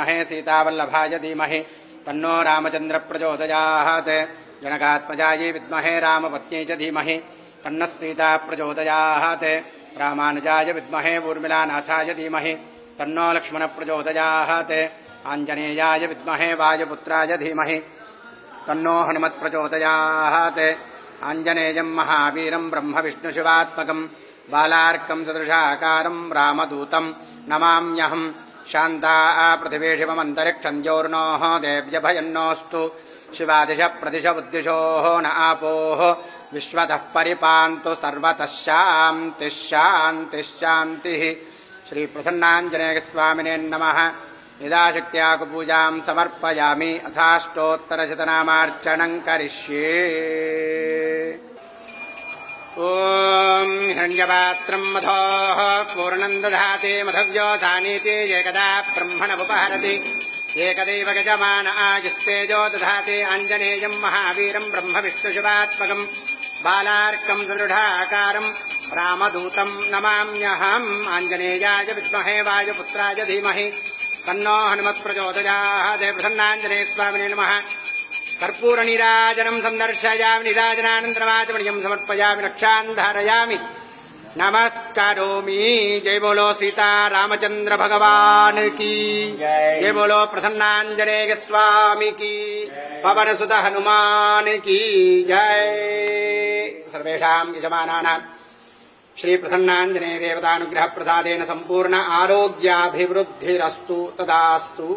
विद्महे सीतावल्लभाय धीमहि तन्नो रामचन्द्र प्रचोदयात् जनकात्मजायै विद्महे रामपत्न्यै च धीमहि तन्नः सीता प्रचोदयात् रामानुजाय विद्महे ऊर्मिलानाथाय धीमहि तन्नो लक्ष्मण प्रचोदयात् आञ्जनेयाय विद्महे वायुपुत्राय धीमहि तन्नो हनुमत् प्रचोदयात् आञ्जनेयम् महावीरम् ब्रह्मविष्णुशिवात्मकम् बालार्कम् सदृशाकारम् रामदूतम् नमाम्यहम् शान्ता पृथिवी शिवमन्तरिक्षम् द्योर्नोः देव्यभयन्नोऽस्तु शिवादिश प्रदिश उद्दिशोः न आपोः विश्वतः परिपान्तु सर्वतः शान्तिः शान्तिः शान्तिः। श्रीप्रसन्नाञ्जनेयस्वामिने नमः। यदाशक्त्या पूजाम् समर्पयामि अथाष्टोत्तरशतनामार्चनम् करिष्ये। ॐ हिरण्यपात्रम् मधोः पूर्णम् दधाति मधव्योधानीति एकदा ब्रह्मणमुपहरति एकदैव गजमान आयुस्तेजो दधाति आञ्जनेयम् महावीरम् ब्रह्मविष्णुशिवात्मकम् बालार्कम् सुदृढाकारम् रामदूतम् नमाम्यहम् आञ्जनेयाय विद्महे वायुपुत्राय धीमहि तन्नो हनुमत्प्रचोदयात्। प्रसन्नाञ्जनेयस्वामिने नमः। कर्पूरनीराजनम् सन्दर्शयामि नीराजनानन्तरमाचमणीयम् समर्पयामि रक्षान् धारयामि नमस्करोमि। जय बोलो सीता रामचंद्र भगवान की जय बोलो प्रसन्नाञ्जनेय स्वामी की पवन सुत हनुमान की जय। सर्वेषाम् यजमानानाम् श्री प्रसन्नाञ्जनेय देवतानुग्रह प्रसादेन सम्पूर्ण आरोग्याभिवृद्धिरस्तु तदास्तु।